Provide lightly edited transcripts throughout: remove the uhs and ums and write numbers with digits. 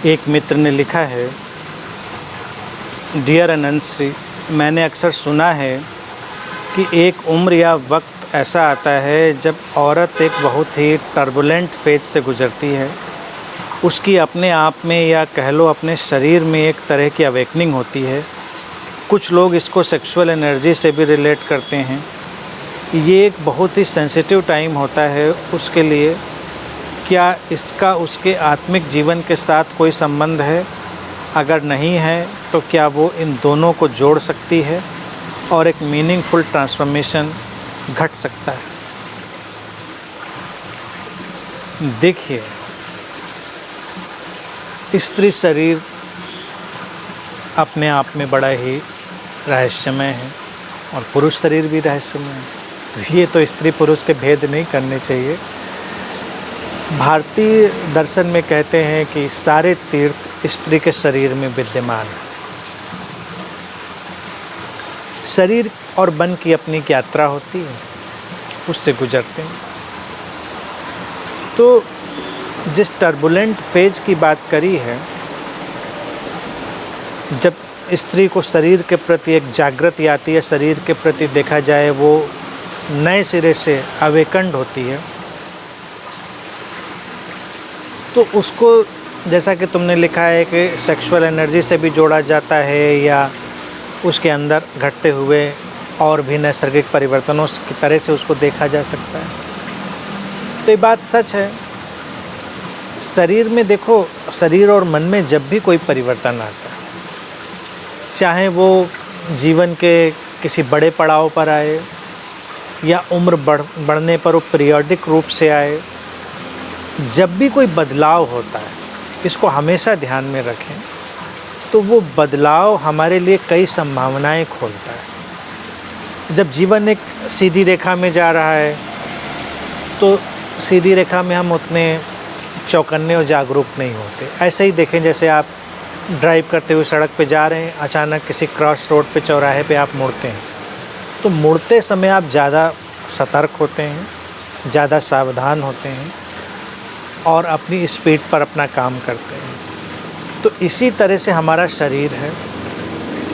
एक मित्र ने लिखा है, डियर अनंत श्री, मैंने अक्सर सुना है कि एक उम्र या वक्त ऐसा आता है जब औरत एक बहुत ही टर्बुलेंट फेज से गुजरती है। उसकी अपने आप में या कह लो अपने शरीर में एक तरह की अवेकनिंग होती है। कुछ लोग इसको सेक्सुअल एनर्जी से भी रिलेट करते हैं। ये एक बहुत ही सेंसिटिव टाइम होता है उसके लिए। क्या इसका उसके आत्मिक जीवन के साथ कोई संबंध है? अगर नहीं है तो क्या वो इन दोनों को जोड़ सकती है और एक मीनिंगफुल ट्रांसफॉर्मेशन घट सकता है? देखिए, स्त्री शरीर अपने आप में बड़ा ही रहस्यमय है और पुरुष शरीर भी रहस्यमय है। तो ये तो स्त्री पुरुष के भेद नहीं करने चाहिए। भारतीय दर्शन में कहते हैं कि सारे तीर्थ स्त्री के शरीर में विद्यमान है। शरीर और मन की अपनी एक यात्रा होती है, उससे गुजरते हैं। तो जिस टर्बुलेंट फेज की बात करी है, जब स्त्री को शरीर के प्रति एक जागृति आती है, शरीर के प्रति देखा जाए वो नए सिरे से अवेकन्ड होती है, तो उसको जैसा कि तुमने लिखा है कि सेक्सुअल एनर्जी से भी जोड़ा जाता है या उसके अंदर घटते हुए और भी नैसर्गिक परिवर्तनों की तरह से उसको देखा जा सकता है। तो ये बात सच है। शरीर में देखो, शरीर और मन में जब भी कोई परिवर्तन आता है, चाहे वो जीवन के किसी बड़े पड़ाव पर आए या उम्र बढ़ने पर वो पीरियोडिक रूप से आए, जब भी कोई बदलाव होता है, इसको हमेशा ध्यान में रखें, तो वो बदलाव हमारे लिए कई संभावनाएं खोलता है। जब जीवन एक सीधी रेखा में जा रहा है तो सीधी रेखा में हम उतने चौकन्ने और जागरूक नहीं होते। ऐसे ही देखें, जैसे आप ड्राइव करते हुए सड़क पे जा रहे हैं, अचानक किसी क्रॉस रोड पे चौराहे पे आप मुड़ते हैं, तो मुड़ते समय आप ज़्यादा सतर्क होते हैं, ज़्यादा सावधान होते हैं और अपनी स्पीड पर अपना काम करते हैं। तो इसी तरह से हमारा शरीर है।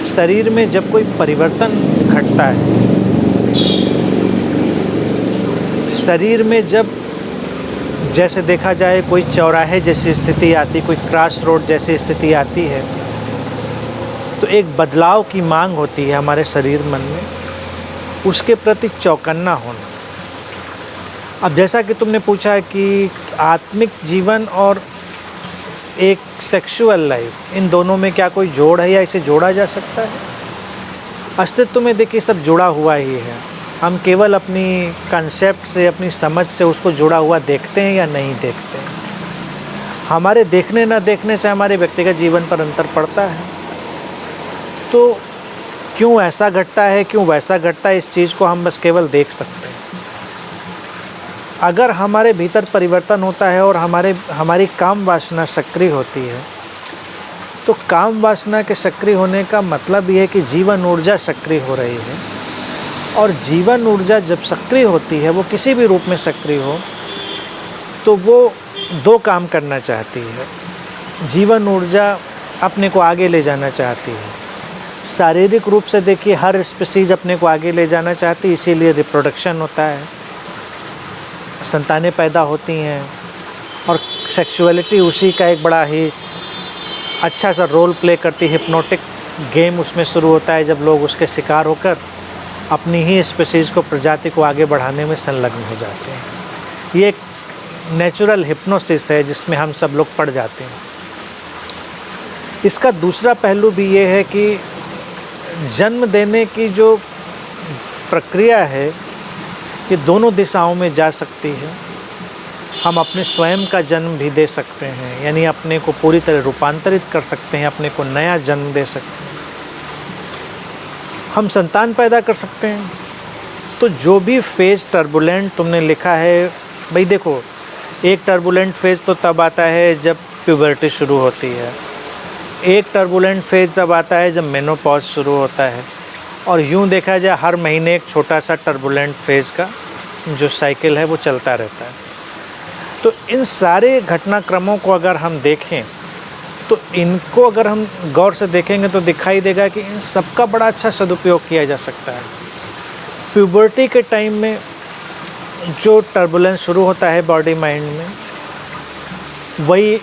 शरीर में जब कोई परिवर्तन घटता है, शरीर में जब जैसे देखा जाए कोई चौराहे जैसी स्थिति आती, कोई क्रॉस रोड जैसी स्थिति आती है, तो एक बदलाव की मांग होती है हमारे शरीर मन में, उसके प्रति चौकन्ना होना। अब जैसा कि तुमने पूछा कि आत्मिक जीवन और एक सेक्सुअल लाइफ, इन दोनों में क्या कोई जोड़ है या इसे जोड़ा जा सकता है? अस्तित्व में देखिए सब जुड़ा हुआ ही है। हम केवल अपनी कंसेप्ट से, अपनी समझ से उसको जुड़ा हुआ देखते हैं या नहीं देखते हैं। हमारे देखने न देखने से हमारे व्यक्तिगत जीवन पर अंतर पड़ता है। तो क्यों ऐसा घटता है, क्यों वैसा घटता है, इस चीज़ को हम बस केवल देख सकते हैं। अगर हमारे भीतर परिवर्तन होता है और हमारी काम वासना सक्रिय होती है, तो काम वासना के सक्रिय होने का मतलब ये है कि जीवन ऊर्जा सक्रिय हो रही है। और जीवन ऊर्जा जब सक्रिय होती है, वो किसी भी रूप में सक्रिय हो, तो वो दो काम करना चाहती है। जीवन ऊर्जा अपने को आगे ले जाना चाहती है। शारीरिक रूप से देखिए, हर स्पीसीज अपने को आगे ले जाना चाहती है, इसीलिए रिप्रोडक्शन होता है, संतानें पैदा होती हैं। और सेक्सुअलिटी उसी का एक बड़ा ही अच्छा सा रोल प्ले करती है। हिप्नोटिक गेम उसमें शुरू होता है जब लोग उसके शिकार होकर अपनी ही स्पीसीज़ को, प्रजाति को आगे बढ़ाने में संलग्न हो जाते हैं। ये एक नेचुरल हिप्नोसिस है जिसमें हम सब लोग पड़ जाते हैं। इसका दूसरा पहलू भी ये है कि जन्म देने की जो प्रक्रिया है, ये दोनों दिशाओं में जा सकती है। हम अपने स्वयं का जन्म भी दे सकते हैं, यानी अपने को पूरी तरह रूपांतरित कर सकते हैं, अपने को नया जन्म दे सकते हैं। हम संतान पैदा कर सकते हैं। तो जो भी फेज़ टर्बुलेंट तुमने लिखा है, भाई देखो, एक टर्बुलेंट फेज़ तो तब आता है जब प्यूबर्टी शुरू होती है, एक टर्बुलेंट फेज़ तब आता है जब मेनोपॉज शुरू होता है, और यूँ देखा जाए हर महीने एक छोटा सा टर्बुलेंट फेज़ का जो साइकिल है वो चलता रहता है। तो इन सारे घटनाक्रमों को अगर हम देखें तो इनको अगर हम गौर से देखेंगे तो दिखाई देगा कि इन सबका बड़ा अच्छा सदुपयोग किया जा सकता है। प्यूबर्टी के टाइम में जो टर्बुलेंस शुरू होता है बॉडी माइंड में, वही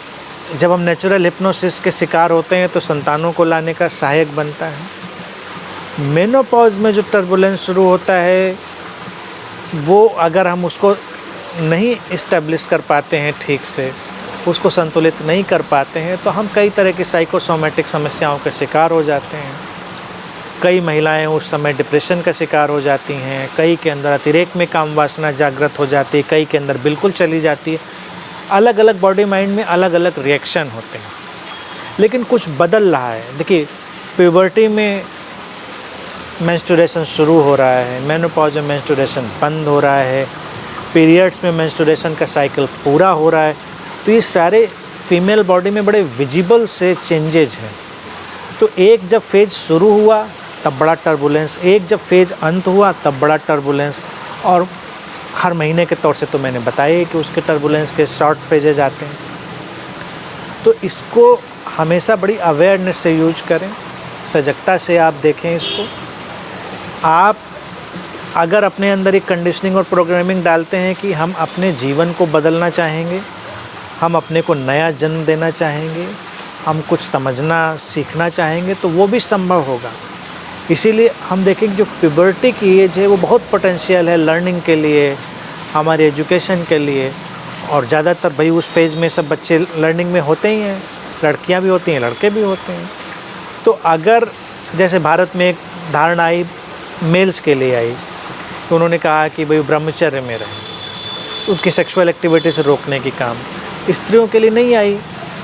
जब हम नेचुरल हिप्नोसिस के शिकार होते हैं तो संतानों को लाने का सहायक बनता है। मेनोपॉज में जो टर्बुलेंस शुरू होता है वो अगर हम उसको नहीं इस्टेब्लिश कर पाते हैं ठीक से, उसको संतुलित नहीं कर पाते हैं तो हम कई तरह की साइकोसोमेटिक समस्याओं के शिकार हो जाते हैं। कई महिलाएं उस समय डिप्रेशन का शिकार हो जाती हैं, कई के अंदर अतिरेक में काम वासना जागृत हो जाती है, कई के अंदर बिल्कुल चली जाती है। अलग अलग बॉडी माइंड में अलग अलग रिएक्शन होते हैं, लेकिन कुछ बदल रहा है। देखिए, प्यूबर्टी में मेंस्ट्रुएशन शुरू हो रहा है, मेनोपॉज में मेंस्ट्रुएशन बंद हो रहा है, पीरियड्स में मेंस्ट्रुएशन का साइकिल पूरा हो रहा है। तो ये सारे फीमेल बॉडी में बड़े विजिबल से चेंजेज हैं। तो एक जब फेज शुरू हुआ तब बड़ा टर्बुलेंस, एक जब फेज अंत हुआ तब बड़ा टर्बुलेंस, और हर महीने के तौर से तो मैंने बताया कि उसके टर्बुलेंस के शॉर्ट फेजेज आते हैं। तो इसको हमेशा बड़ी अवेयरनेस से यूज करें, सजगता से आप देखें इसको। आप अगर अपने अंदर एक कंडीशनिंग और प्रोग्रामिंग डालते हैं कि हम अपने जीवन को बदलना चाहेंगे, हम अपने को नया जन्म देना चाहेंगे, हम कुछ समझना सीखना चाहेंगे, तो वो भी संभव होगा। इसीलिए हम देखें जो प्यूबर्टी की एज है वो बहुत पोटेंशियल है लर्निंग के लिए, हमारे एजुकेशन के लिए। और ज़्यादातर भाई उस फेज़ में सब बच्चे लर्निंग में होते ही हैं, लड़कियां भी होती हैं, लड़के भी होते हैं। तो अगर जैसे भारत में एक धारणा आई मेल्स के लिए आई, तो उन्होंने कहा कि भाई ब्रह्मचर्य में रहें, उनकी सेक्सुअल एक्टिविटी से रोकने की काम। स्त्रियों के लिए नहीं आई,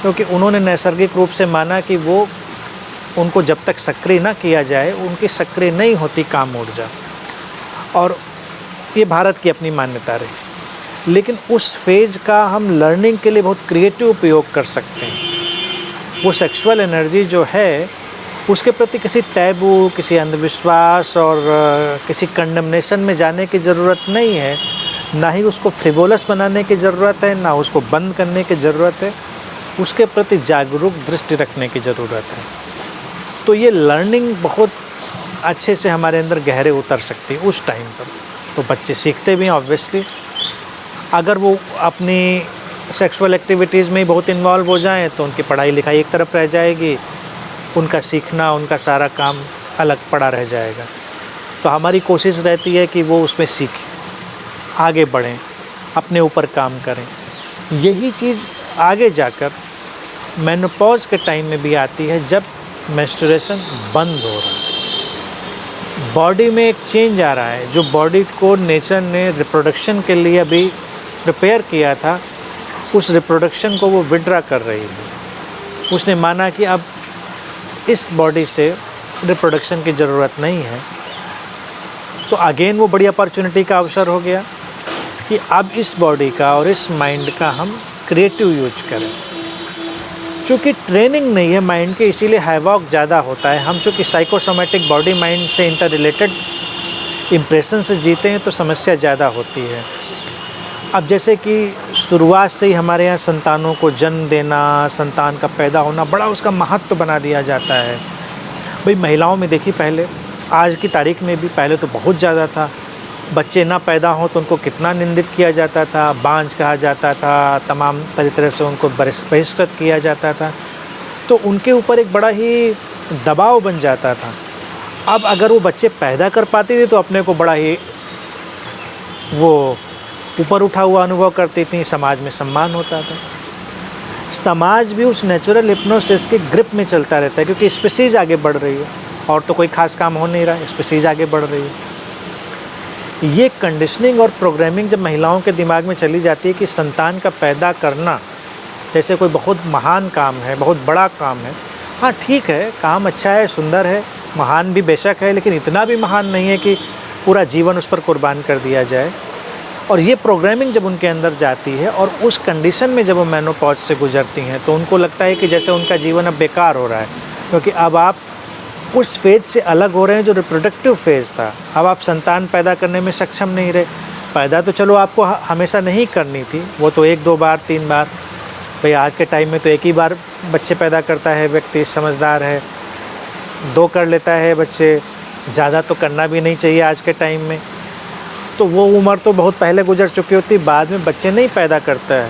क्योंकि उन्होंने नैसर्गिक रूप से माना कि वो उनको जब तक सक्रिय ना किया जाए उनकी सक्रिय नहीं होती काम ऊर्जा, और ये भारत की अपनी मान्यता रही। लेकिन उस फेज़ का हम लर्निंग के लिए बहुत क्रिएटिव उपयोग कर सकते हैं। वो सेक्सुअल एनर्जी जो है उसके प्रति किसी टैबू, किसी अंधविश्वास और किसी कंडमनेशन में जाने की ज़रूरत नहीं है, ना ही उसको फ्रिवोलस बनाने की ज़रूरत है, ना उसको बंद करने की ज़रूरत है। उसके प्रति जागरूक दृष्टि रखने की ज़रूरत है। तो ये लर्निंग बहुत अच्छे से हमारे अंदर गहरे उतर सकती है उस टाइम पर। तो बच्चे सीखते भी हैं ऑब्वियसली। अगर वो अपनी सेक्सुअल एक्टिविटीज़ में ही बहुत इन्वॉल्व हो जाएं तो उनकी पढ़ाई लिखाई एक तरफ रह जाएगी, उनका सीखना, उनका सारा काम अलग पड़ा रह जाएगा। तो हमारी कोशिश रहती है कि वो उसमें सीखें, आगे बढ़ें, अपने ऊपर काम करें। यही चीज़ आगे जाकर मेनोपॉज के टाइम में भी आती है, जब मेंस्ट्रुएशन बंद हो रहा है, बॉडी में एक चेंज आ रहा है। जो बॉडी को नेचर ने रिप्रोडक्शन के लिए अभी प्रिपेयर किया था, उस रिप्रोडक्शन को वो विड्रा कर रही है। उसने माना कि अब इस बॉडी से रिप्रोडक्शन की ज़रूरत नहीं है। तो अगेन वो बड़ी अपॉर्चुनिटी का अवसर हो गया कि अब इस बॉडी का और इस माइंड का हम क्रिएटिव यूज करें। चूँकि ट्रेनिंग नहीं है माइंड की, इसीलिए हैवॉक ज़्यादा होता है। हम चूँकि साइकोसोमेटिक बॉडी माइंड से इंटर रिलेटेड इम्प्रेशन से जीते हैं तो समस्या ज़्यादा होती है। अब जैसे कि शुरुआत से ही हमारे यहाँ संतानों को जन्म देना, संतान का पैदा होना, बड़ा उसका महत्व बना दिया जाता है। भाई महिलाओं में देखिए, पहले आज की तारीख में भी, पहले तो बहुत ज़्यादा था। बच्चे ना पैदा हों तो उनको कितना निंदित किया जाता था, बांझ कहा जाता था, तमाम तरह से उनको बहिष्कृत किया जाता था। तो उनके ऊपर एक बड़ा ही दबाव बन जाता था। अब अगर वो बच्चे पैदा कर पाती थी तो अपने को बड़ा ही वो ऊपर उठा हुआ अनुभव करती थी, समाज में सम्मान होता था। समाज भी उस नेचुरल हिप्नोसिस के ग्रिप में चलता रहता है, क्योंकि स्पीशीज़ आगे बढ़ रही है और तो कोई खास काम हो नहीं रहा, स्पीशीज़ आगे बढ़ रही है। ये कंडीशनिंग और प्रोग्रामिंग जब महिलाओं के दिमाग में चली जाती है कि संतान का पैदा करना जैसे कोई बहुत महान काम है, बहुत बड़ा काम है। हाँ ठीक है, काम अच्छा है, सुंदर है, महान भी बेशक है, लेकिन इतना भी महान नहीं है कि पूरा जीवन उस पर कुर्बान कर दिया जाए। और ये प्रोग्रामिंग जब उनके अंदर जाती है और उस कंडीशन में जब वो मेनोपॉज से गुजरती हैं तो उनको लगता है कि जैसे उनका जीवन अब बेकार हो रहा है, क्योंकि अब आप उस फेज़ से अलग हो रहे हैं जो रिप्रोडक्टिव फेज़ था। अब आप संतान पैदा करने में सक्षम नहीं रहे। पैदा तो चलो आपको हमेशा नहीं करनी थी, वो तो 1-2 बार 3 बार, भाई आज के टाइम में तो एक ही बार बच्चे पैदा करता है व्यक्ति, समझदार है, 2 कर लेता है बच्चे, ज़्यादा तो करना भी नहीं चाहिए आज के टाइम में। तो वो उम्र तो बहुत पहले गुजर चुकी होती, बाद में बच्चे नहीं पैदा करता है,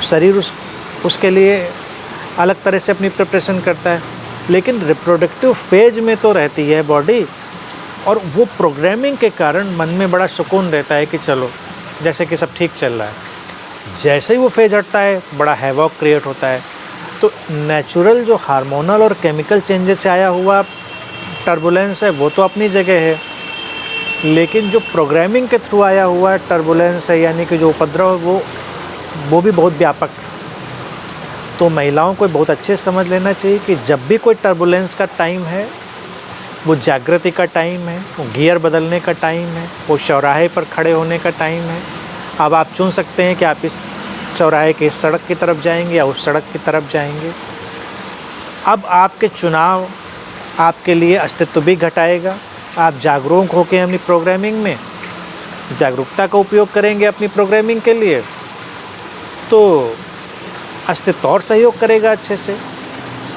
शरीर उसके लिए अलग तरह से अपनी प्रिपरेशन करता है। लेकिन रिप्रोडक्टिव फेज़ में तो रहती है बॉडी, और वो प्रोग्रामिंग के कारण मन में बड़ा सुकून रहता है कि चलो जैसे कि सब ठीक चल रहा है। जैसे ही वो फेज़ हटता है बड़ा हैवॉक क्रिएट होता है। तो नेचुरल जो हार्मोनल और केमिकल चेंजेस से आया हुआ टर्बुलेंस है वो तो अपनी जगह है, लेकिन जो प्रोग्रामिंग के थ्रू आया हुआ टर्बुलेंस है, यानी कि जो उपद्रव है, वो भी बहुत व्यापक है। तो महिलाओं को बहुत अच्छे से समझ लेना चाहिए कि जब भी कोई टर्बुलेंस का टाइम है, वो जागृति का टाइम है, वो गियर बदलने का टाइम है, वो चौराहे पर खड़े होने का टाइम है। अब आप चुन सकते हैं कि आप इस चौराहे के इस सड़क की तरफ जाएंगे या उस सड़क की तरफ जाएंगे। अब आपके चुनाव आपके लिए अस्तित्व भी घटाएगा। आप जागरूक होकर अपनी प्रोग्रामिंग में जागरूकता का उपयोग करेंगे अपनी प्रोग्रामिंग के लिए, तो अस्तित्व और सहयोग करेगा अच्छे से।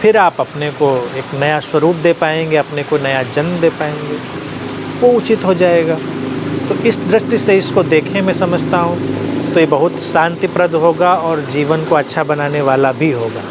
फिर आप अपने को एक नया स्वरूप दे पाएंगे, अपने को नया जन्म दे पाएंगे, वो उचित हो जाएगा। तो इस दृष्टि से इसको देखें, मैं समझता हूँ तो ये बहुत शांतिप्रद होगा और जीवन को अच्छा बनाने वाला भी होगा।